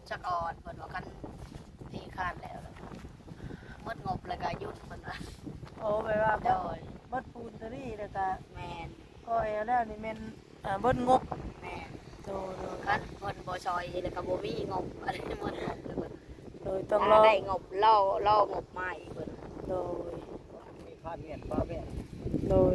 สะกอนเพิ่นว่ากันที่คาดแล้วหมดงบแล้วก็หยุดเพิ่นว่าโอ้ไปว่าโดยเบิดปูนตะรี่แล้วก็แม่นก็เอวแล้วนี่แม่นเบิดงบแม่นโดยคันเพิ่นบ่ซอยแล้วก็บ่มีงบอะไรหมดงบเลยเพิ่นโดยต้องรอได้งบล่องบมาอีกเพิ่นโดยมีพาดเมียนป้าแม่ โดย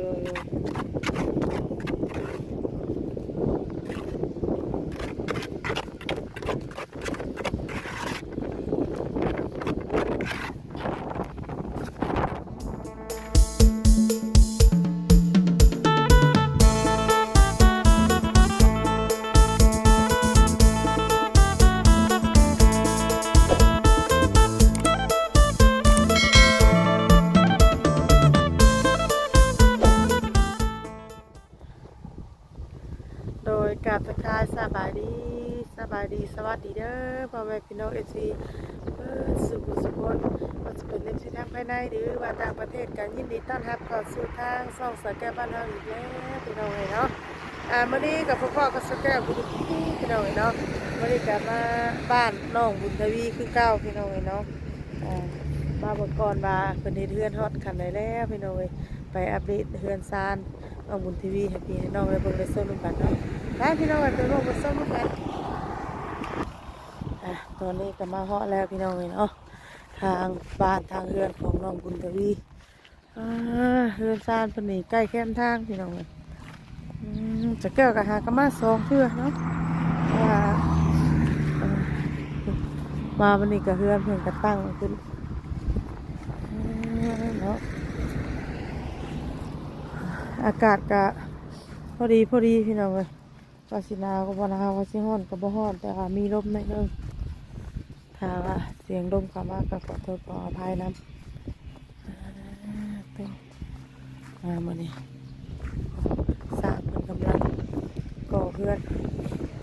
โดยการทักทายสบายดีสวัสดีเด้อพ่อแม่พี่น้องFCสุขสุขคนว่าจะเป็นเรื่องที่ทางภายในหรือว่าต่างประเทศกันยินดีต้อนรับเข้าสู่ทางช่องสแกบ้านเฮาอีกแล้วพี่น้องเนาะมื้อนี้กับพ่อกับสแกบุญพี่น้องเนาะมื้อนี้ก็มาบ้านน้องบุญทวีคือเก่าพี่น้องเนาะมาเมื่อก่อนว่าเพิ่นเฮ็ดเฮือนฮอดคันได้แล้วพี่น้องไปอัปเดตเฮือนซานน้องบุญทวีให้พี่ให้น้องได้เบิ่งได้ชมกันเนาะได้พี่น้องไปเบิ่งไปชมกันตอนนี้ก็มาฮอดแล้วพี่น้องเนาะทางบ้านทางเรือนของน้องบุญทวีเรือนซานเพิ่นนี่ใกล้แคมทางพี่น้องจะแก้วกับหากมา2เทื่อเนาะว่ามาวันนี้ก็เรือนเพิ่นก็ตั้งขึ้นเนาะอากาศก็พอดีพี่น้องเลยว่าสิหนาวก็บ่หนาวว่าสิร้อนก็บ่ร้อนแต่ว่ามีลมหน่อยนึงถ้าว่าเสียงลมเข้ามาก็ขอโทษขออภัยนำมื้อนี้สร้างเพิ่นกำลังก่อเพื่อน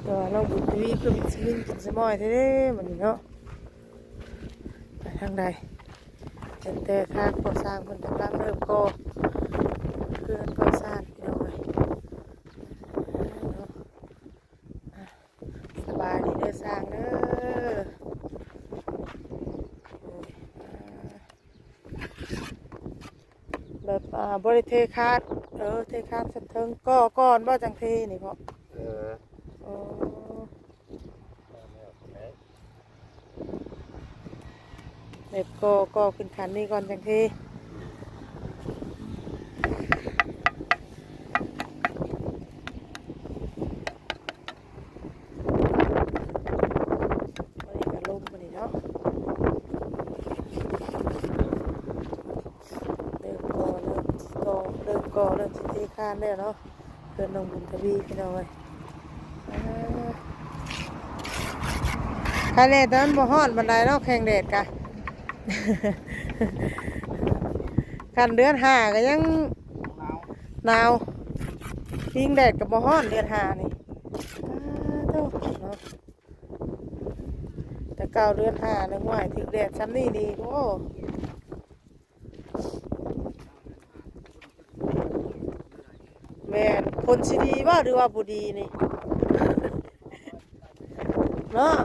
ตัวน้องบุญทวีคือสิลินกินสมอยแท้ๆมื้อนี้เนาะไปทางใดแต่ทางก่อสร้างเพิ่นกำลังเริ่มก่อเพื่อนก่อสร้างพี่น้องเลยสบายดีเด้อสร้างเด้อแบบบริเทคาดเทคาดสันเทิงก้อนบ่จังเทนี่พ่อแบบก็ขึ้นขันนี่ก่อนจังเทเริ่มสิเทคานแล้วเนาะเดินลงบุญทวีพี่น้องเลยใครเล่นตอนบ่ฮ้อนบันไดเนาะแข่งเดดกะ กันเดือน5ก็ยังหนาวพิงแดดกับบ่ฮ้อนเดือน5นี่เนาะแต่เก่าเดือน5นึกว่าถึงแดดซ้ำนี่ดีโอ้แม่นคนสิดีว่าหรือว่าบุดีนี่ เนาะ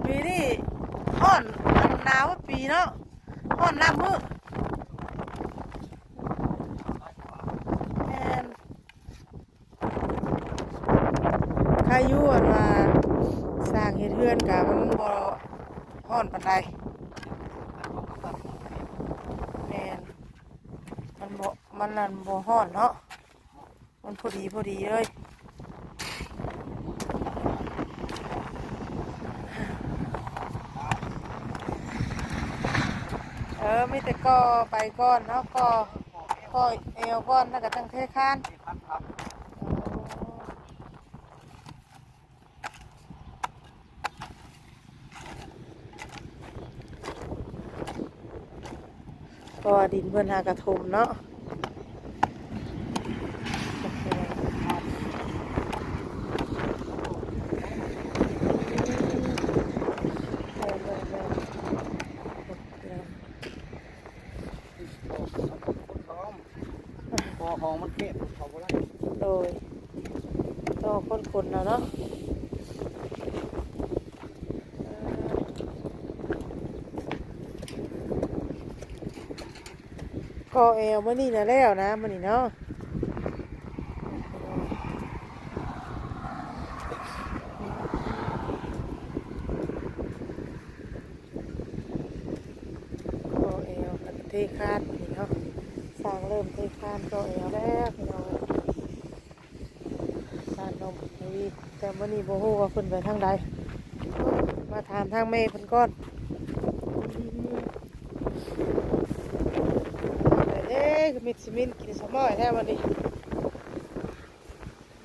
ปีนี้ฮ้อนหนาวปีเนาะฮ้อนน้ำมือแม่นใครอยู่ว่าสร้างเฮ็ดเรือนกะมันบ่ฮ้อนปานใดแม่นมันนั่นบ่ฮ้อนเนาะมันพอดีเลยมีแต่ก่อไปก้อนเนาะก่อเอวก้อนแล้วก็ตั้งเทคานก็ดินเพิ่นหากระทมเนาะของมันเก็บเขาก็ได้โดยต้องคนๆเนาะ ก็เอวมื้อนี้น่ะแล้วนะมื้อนี้เนาะก็เอวกับเทคานมื้อนี้เนาะสร้างเริ่มเทคานก็เอวแล้วพี่น้องบ้านน้องนี่แต่มื้อนี้บ่ฮู้ว่าเพิ่นไปทางใดมาถามทางแม่เพิ่นก่อนเด้ก็มีสิมินกินสมอยแท้วันนี้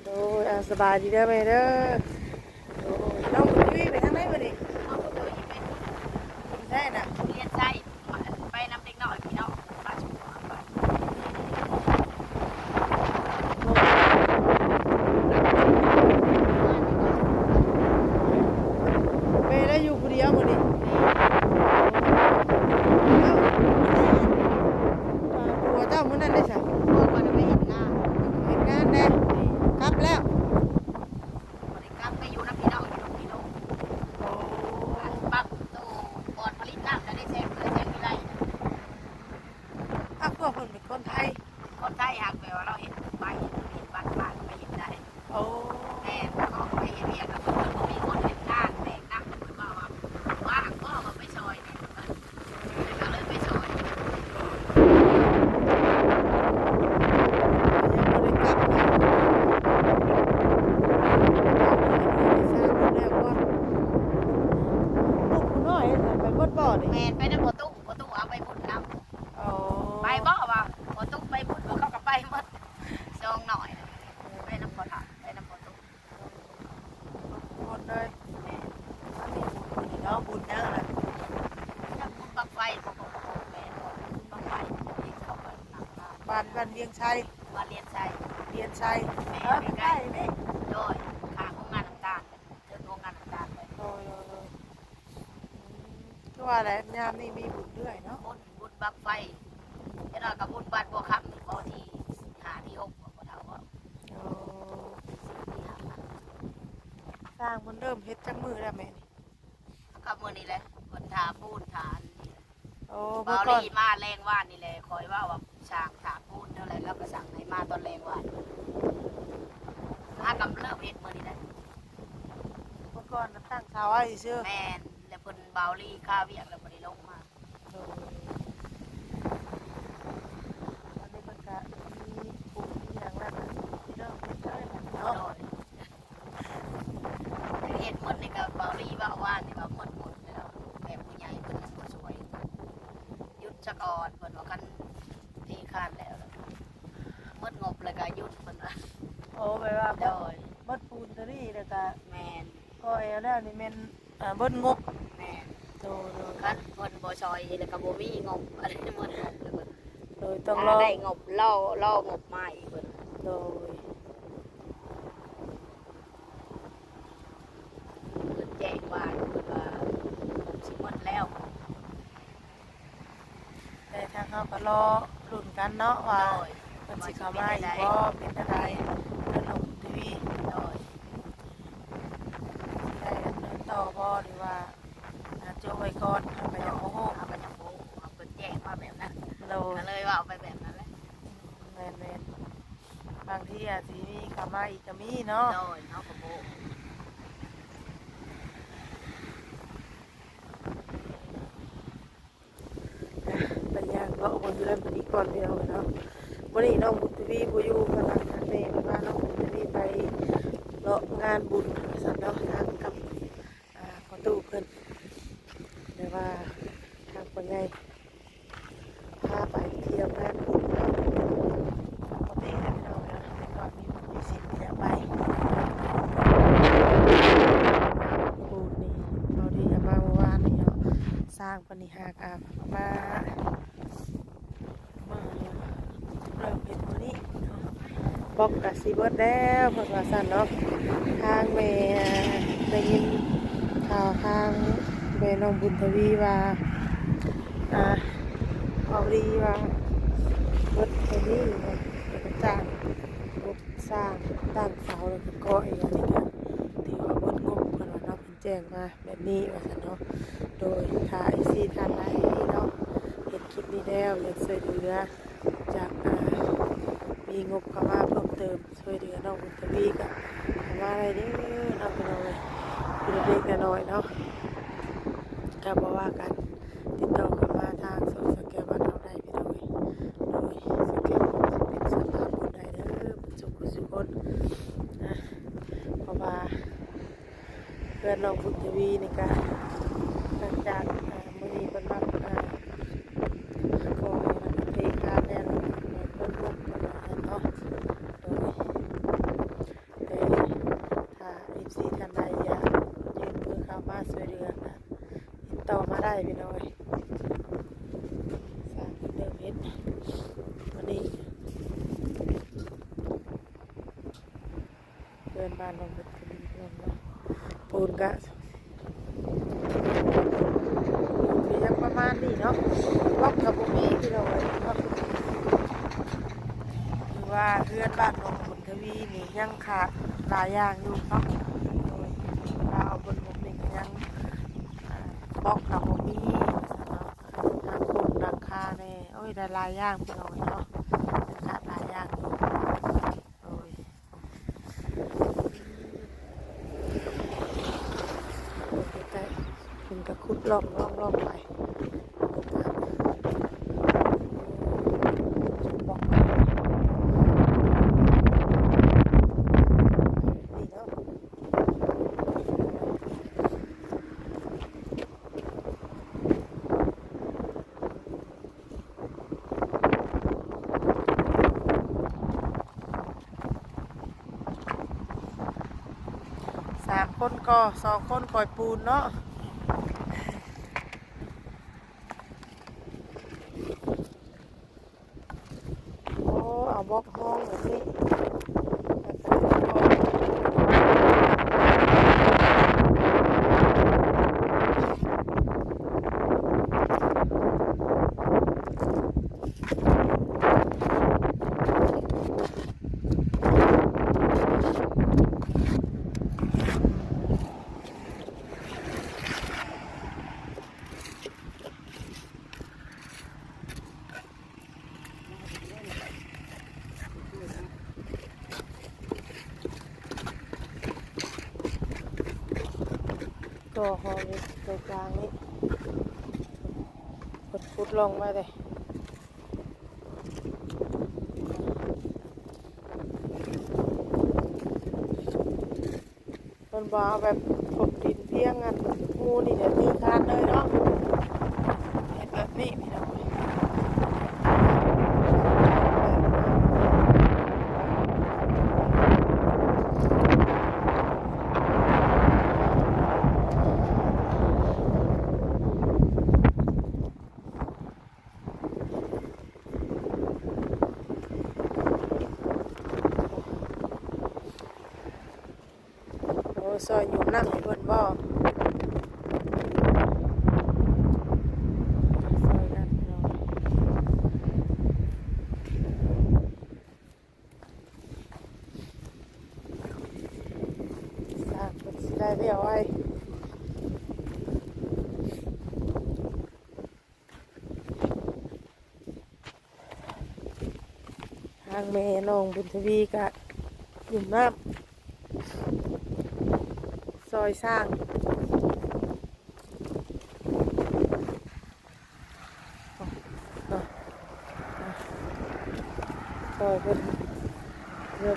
โดยสบายดีเด้อแม่เด้อโดยน้องบุญทวีไปทางไหนวันนี้ เอาไปเลยเป็น ใช่น่ะ เรียนใช่ไปนำเด็กน้อยพี่น้องบ้านชุมพรไป แม่ได้อยู่ผู้เดียววันนี้ผัวเจ้ามื้อนั้นได้ใช่ พวกมันไปเห็นงาน เห็นงานแน่กลับแล้ว บริกรรมไปอยู่น้ำพี่น้องอยู่พี่น้องปักตู้บอดผลิตน้ำจะได้แจ้งเลยแจ้งไม่ได้ อ้าวพวกเพิ่นเป็นคนไทย คนไทยหากแบบว่าเราเห็นไปเห็นบ้านบ้านไปเห็นได้ โอ้ แม่ก็ไปเห็นเรียกแล้วก็มีคนเห็นงานแบกน้ำขึ้นมาว่าก็มาไปซอยเนี่ยก็เลยไปซอย ยังบ่ได้กลับนะสร้างเพิ่นแล้วบ่ลูกผู้น้อยน่ะไปบ่บ่นี่ แม่ไปนั่นประตูเอาไปบุญน้ำ อ๋อ ไปบ่ว่าประตูไปบุญเขาก็ไปหมดซองหน่อยไปน้ำพอถาไปน้ำประตู หมดเลยอันนี้บุญนี่เนาะบุญยังน่ะ น้ำบุญบังไฟของแม่บังไฟที่เขาไปนำมา บ้านเวียงชัย ว่าเรียนใจ เรียนชัย แม่ ใกล้นี่ โดยขาของงานน้ำตาลเดินของงานน้ำตาลไป โอ้ยก็ว่าแหละยามนี่มีบุญเรื่อยเนาะ บุญบังไฟจะนอนกับบุญบ้านบัวคำนี่พอที่หาที่6บ่เท่าว่า โอ้ ที่หา สร้างมันเริ่มเฮ็ดจักมือแล้วแม่นี่ ก็มื้อนี้แหละคนทาปูนทาน โอ้ เบา เมื่อก่อน ลีมาแรงว่านนี่แหละคอยว่าช่างถาปูนเท่าไรแล้วก็สั่งให้มาตอนแรงว่านถ้ากำเริ่มเฮ็ดมื้อนี้แหละ เมื่อก่อนน่ะตั้งเสาไว้ซื่อ แม่นแล้วเพิ่นเบาลีค่าเวียกแล้วบ่ได้ลงมา โอ้ยอันนี้มันก็มีปุ่มมีหยังนั่นน่ะเริ่มเฮ็ดเลยน่ะ เนาะ เนาะ เฮ็ดมื้อนี้ก็เบาลีว่าว่านนี่ก็หมดแล้วแบบผู้ใหญ่เพิ่นบ่สวยหยุดซะก่อนเพิ่นว่าคันที่คาดแล้วหมดงบแล้วก็หยุดเพิ่นว่า โอ้แปลว่า โดย บดปูนตัวนี้แล้วก็ แม่น ก็เอวแล้วนี่แม่นบดงบ แม่น โดย คันเพิ่นบ่ซอยแล้วก็บ่มีงบอะไรหมดงบแล้วเพิ่น โดยต้องรอ ได้งบล่องบมาอีกเพิ่น โดย เพิ่นแจ้งว่าเพิ่นว่าสิหมดแล้ว แต่ทางเขาก็รอลุ้นกันเนาะว่า โดย เพิ่นสิเข้ามาอีกบ่เป็นจังไดเดินลงทีวี โดย ได้เดินต่อบ่หรือว่าโจไว้ก่อนเอาไปยังบ่ฮู้ เอาไปยังบ่เอาเพิ่นแจ้งมาแบบนั้น โดย ก็เลยว่าเอาไปแบบนั้นแหละ แม่นๆบางทีอาจสิมีเข้ามาอีกก็มีเนาะ โดยเฮาก็บ่ เป็นอย่างเลาะบนเรือนเป็นอีกก่อนเดียวเนาะวันนี้น้องบุญทวีบุยูกำลังทางเมย์มาน้องบุญทวีไปเลาะงานบุญสันเนาะทางกับประตูเพิ่นเดี๋ยวว่าทางคนใหญ่พาไปเที่ยวงานบุญเนาะปกติแล้วเราแต่ก่อนมีสิทธิ์ที่จะไปบุญนี่เราดีมาเมื่อวานนี่เนาะสร้างปณิหากมาเริ่มเป็นวันนี้บอกกับซีเบิร์ดแล้วเพราะว่าสั่นเนาะทางเมย์ได้ยินข่าวทางเมย์น้องบุญทวีว่าเอาดีว่าเบิร์ดแค่นี้เนี่ยเป็นจ้างบุกสร้างตั้งเสาแล้วก็ก่ออีกอันนี้ก็ถือว่าเบิร์ดงบคนว่าเนาะเป็นแจ้งมาแบบนี้ว่าสั่นเนาะโดยถ่ายซีทานไหนเนาะเห็นคลิปนี้แล้วอยากช่วยเหลือ จากมีงบเข้ามาเพิ่มเติมช่วยเหลือน้องบุญทวีก็เข้ามาอะไรเด้อน้องพี่น้องเลยคือเล็กๆน้อยๆเนาะก็บอกว่ากันติดต่อเข้ามาทางโซเชียลแกบ้านเราได้พี่น้องเลยโดยสเกลเป็นสภาพบุญได้เด้อสุขคนนะเพราะว่าเพื่อนน้องบุญทวีนี่ก็หลังจากมื้อนี้เพิ่นมาขอให้มันเทคาแล้วเพิ่นร่วมกันเนาะโดยถ้า FC ท่านใดอยากยื่นมือเข้ามาช่วยเหลือก็ติดต่อมาได้พี่น้อยสร้างเดิมเฮ็ดวันนี้เดินบ้านน้องบุญทวีเนาะปูนกะยังประมาณนี้เนาะล็อกกับบุมีที่เราไว้เนาะคือว่าเพื่อนบ้านของบุญทวีนี่ยังขาดหลายอย่างอยู่เนาะโดยว่าเอาบนบุมีก็ยังบล็อกกับบุมีเนาะทางคนราคาเนี่ยโอ้ยได้หลายอย่างพี่น้องเนาะขาดหลายอย่างอยู่โอ้ยคุณก็คุดล่องไป3 คนก็2 คนก่อยปูนเนาะโอ้เอาบล็อกห้องแบบนี้ตัวหอนี้ตัวกลางนี้พุดลงมาเลยมันบ่เอาแบบกบดินเพียงอันงูนี่เดี๋ยวตีคานเลยเนาะเห็นแบบนี้พี่น้องซอยอยู่นั่งให้เพิ่นบ่ซอยนั่นเนาะสร้างเพิ่นสิได้เรียกไว้ทางแม่น้องบุญทวีก็อยู่น้ำซอยสร้างซอยเป็น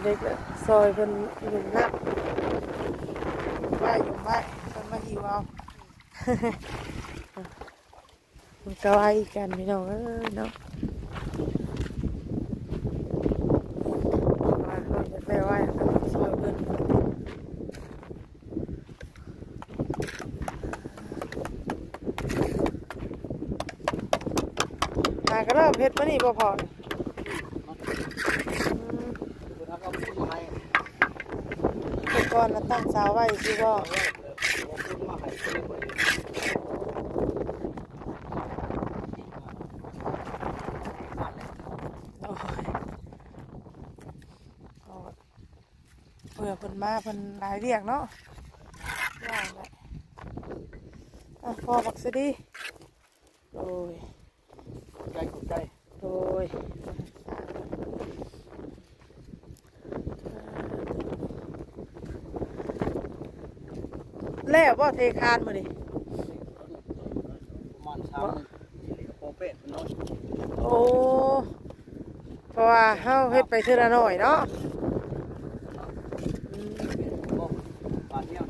เล็กๆซอยเป็นหนุ่มนักอยู่ไว้เป็นมาหิวเอามันก็ไว้กันพี่น้องเนาะว่าเขาจะได้ไว้ซอยเป็นก็เริ่มเฮ็ดมานี่พอก่อนตั้งสาวไว้ที่ว่าเผื่อเพิ่นมาเพิ่นหลายเรียกเนาะว่างเลยพอบักซะดีโอ้ย ใจ โดย แล้วบ่เทคานมื้อนี้ ประมาณ3มื้อโปเป็ดน้อย โอ้เพราะว่าเฮาเฮ็ดไปเทื่อละน้อยเนาะอืม บ่บาทเดียว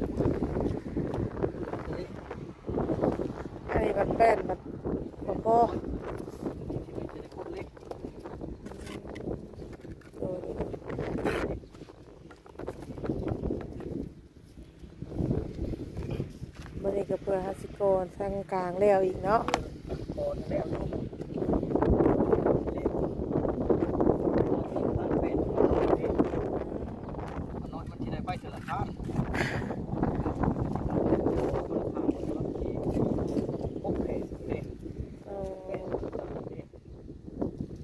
อันนี้มันแป้นมันบ่พอมื้อนี้ก็เพื่อหาสิกรทางกลางแล้วอีกเนาะ โอนแล้วลูกน้อยมันที่ได้ไปเท่าละครั้งโอเคเด้ เออ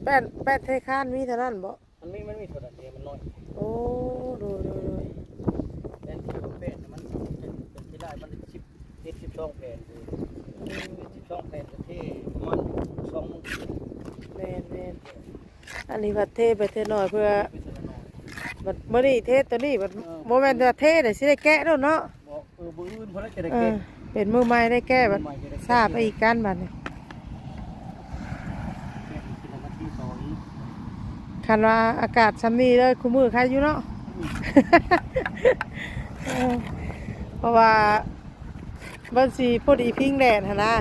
แป้นเทคานมีเท่านั้นบ่ มันมีเท่านั้นเองมันน้อย โอ้ดู เป็นที่เป็นมันเป็นที่ได้มัน12แผ่น12แผ่นที่มัน2 แม่นอันนี้บัดเทไปเทหน่อยเพื่อบัดมื้อนี้เทตัวนี้บัดบ่แม่นว่าเทได้สิได้แกะแล้วเนาะ บอกบื้ออื่นเพราะจะได้ เอ เก็ อบ เป็นมือใหม่ได้แก้บัดทราบไปอีกกันบัดนี้ นาทีสอง คันว่าอากาศซ้ำนี้เลยคุมือใครอยู่เนาะ เออเพราะว่าบันสีพอดีพิงแดดหั่นนะ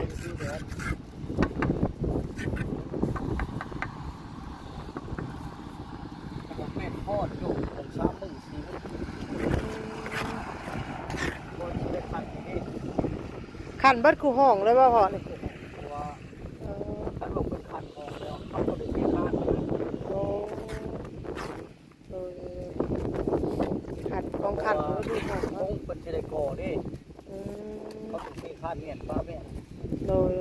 เป็นทอดอยู่ผม3 มื้อ 4 มื้อบ่ได้คันนี่ ขันเบิดคู่ห้องเลยว่าพอนี่ ตัวถ้าลงเป็นคันออกแล้วเขาก็ได้เสียค่า โอ้โดยขัดของขัดก็ดูห้อง ค เนาะ งเป็นสิได้ก่อเด้ อืม เขาต้องเสียค่าเมียนป้าแม่ โดย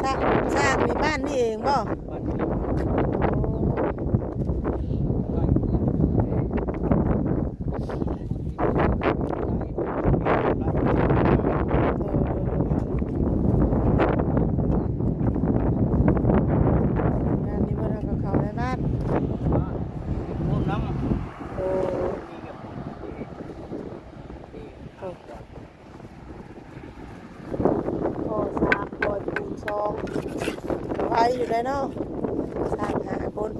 สร้างในบ้านนี่เองบ่ บ้านนี้งานนี้มาทำกับเขาในบ้าน ร่วมน้ำ โอ้ มีกับ พ่อสามพ่อปูนซองไปอยู่ได้เนาะสร้างหาคน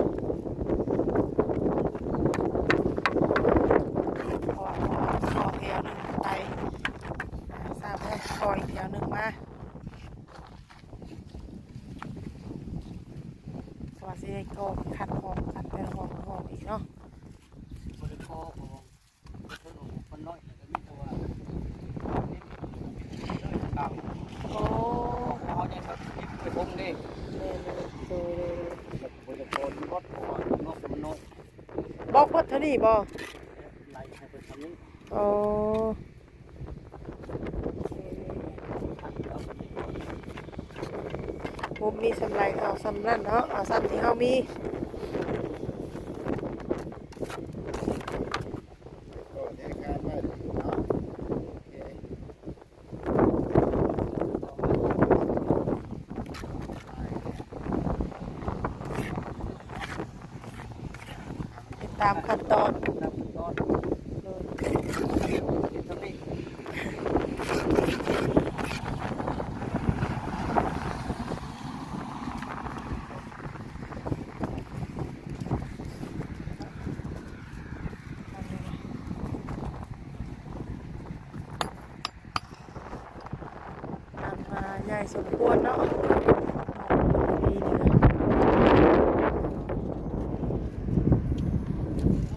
ขอเดียวหนึ่งไปสร้างให้ขออีกเดียวหนึ่งมาสวัสดีก็ขัดของขัดแต่ของอีกเนาะ บริโภคของคนน้อยแต่ไม่ตัวต่ำ โอ้ เขาจะทำไปพงดิ เล่นโดย บริโภครถของนอกมันน้อย บอกพดเท่านี้บ่ ไล่ให้เป็นทำนี้ โอ้มุมมีสำไรเอาสำนั่นเนาะเอาสำที่เขามี ก็ในการว่าเนาะ ติดตามขั้นตอน รับตอนที่ทำนี้ ตามมาใหญ่สมควรเนาะดีเลย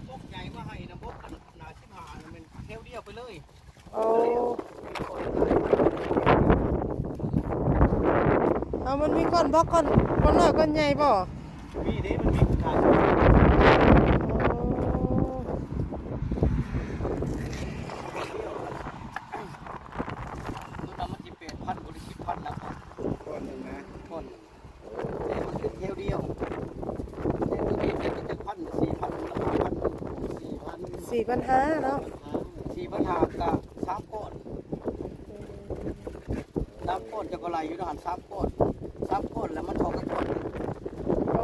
บกใหญ่มาให้นะบกหนาชิบหายมันเที่ยวเดียวไปเลย โอ้เอามันมีก้อนบล็อกก้อนน้อยก้อนใหญ่บ่ มีเด้มันมีขาย มันจะเป็นพันบริษัทพันแล้วคนหนึ่งนะคนแต่มันเป็นเที่ยวเดียวแต่ตัวนี้เป็นจะพัน4,000 4,500เนาะ 4,500กับ3ก้อน3ก้อนจะก็ไหลอยู่ในหัน3ก้อน3ก้อนแล้วมันทอกกับก้อน โอ้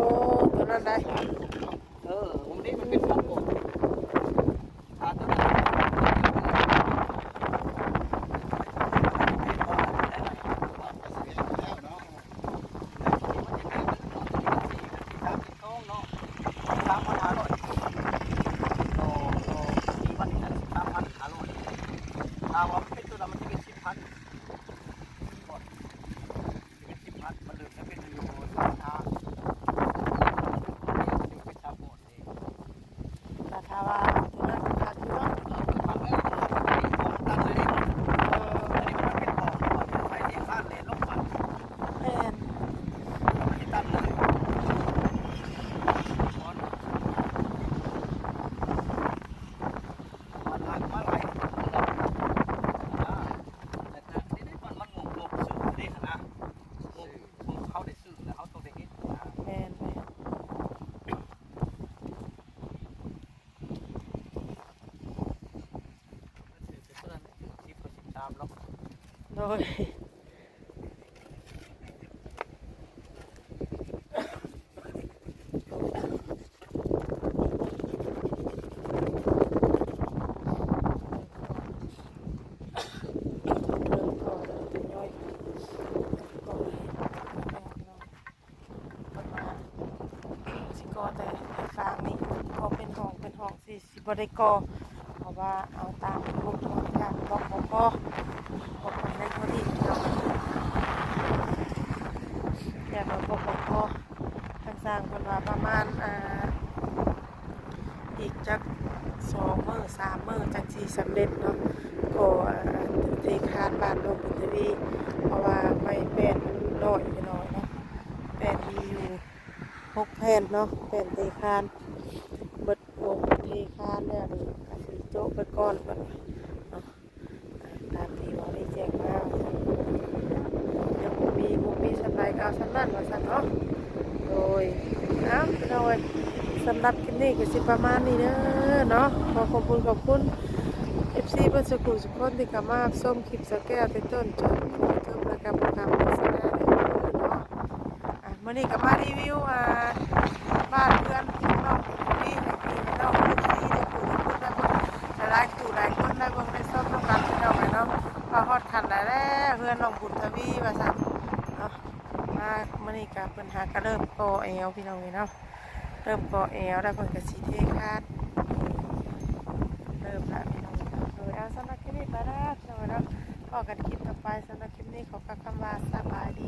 ตัวนั้นได้ ผมนี้มันเป็น2ก้อนตัวนี้แต่ถ้าว่าตัวนั้นขาดอยู่เนาะแม่นแม่นโดยก็แต่ฟางนี่ก็เป็นห้องสิบ่ได้ก่อเพราะว่าเอาตามรูปตัวอย่างบอกบ่คนในเขาดีเนาะอย่างเราบอกทางสร้างเพิ่นว่าประมาณอีกจัก2 มื้อ 3 มื้อจังสิสำเร็จเนาะก็เทคานบ้านโนนบุญทวีเพราะว่าไม่เป็นน้อยไปหน่อยเนาะเป็นมีอยู่6 แผ่นเนาะแผ่นเทคานเบิดวงเทคานแล้วนี่ก็สิโจ๊ะเบิดก้อนเบิดเนาะตามที่ว่าได้แจ้งมายังบ่มีสำไรก็เอาสำนั้นว่าซั่นเนาะโดยพี่น้อยสำหรับคลิปนี้ก็สิประมาณนี้เด้อเนาะขอบคุณ FC เพิ่นสุคนที่เข้ามาชมคลิปสแก้วแต่ต้นจนจบแล้วก็บ่ทำโฆษณาเด้อเนาะมื้อนี้ก็มารีวิวบ้านเพื่อนน้องพี่ให้พี่น้อง FC ได้คุยกันหลายคนได้เบิ่งได้ชมนำกันพี่น้องเนาะว่าฮอดคันแล้วเพื่อนน้องบุญทวีว่าซั่นเนาะมามื้อนี้ก็เพิ่นหาก็เริ่มก่อแอวพี่น้องเนาะเริ่มก่อแอวแล้วเพิ่นก็สิเทคาดเริ่มแล้วพี่น้องโดยสำหรับคลิปนี้ไปแล้วเนาะพอกันคลิปต่อไปสำหรับคลิปนี้ขอกล่าวคำว่าสบายดี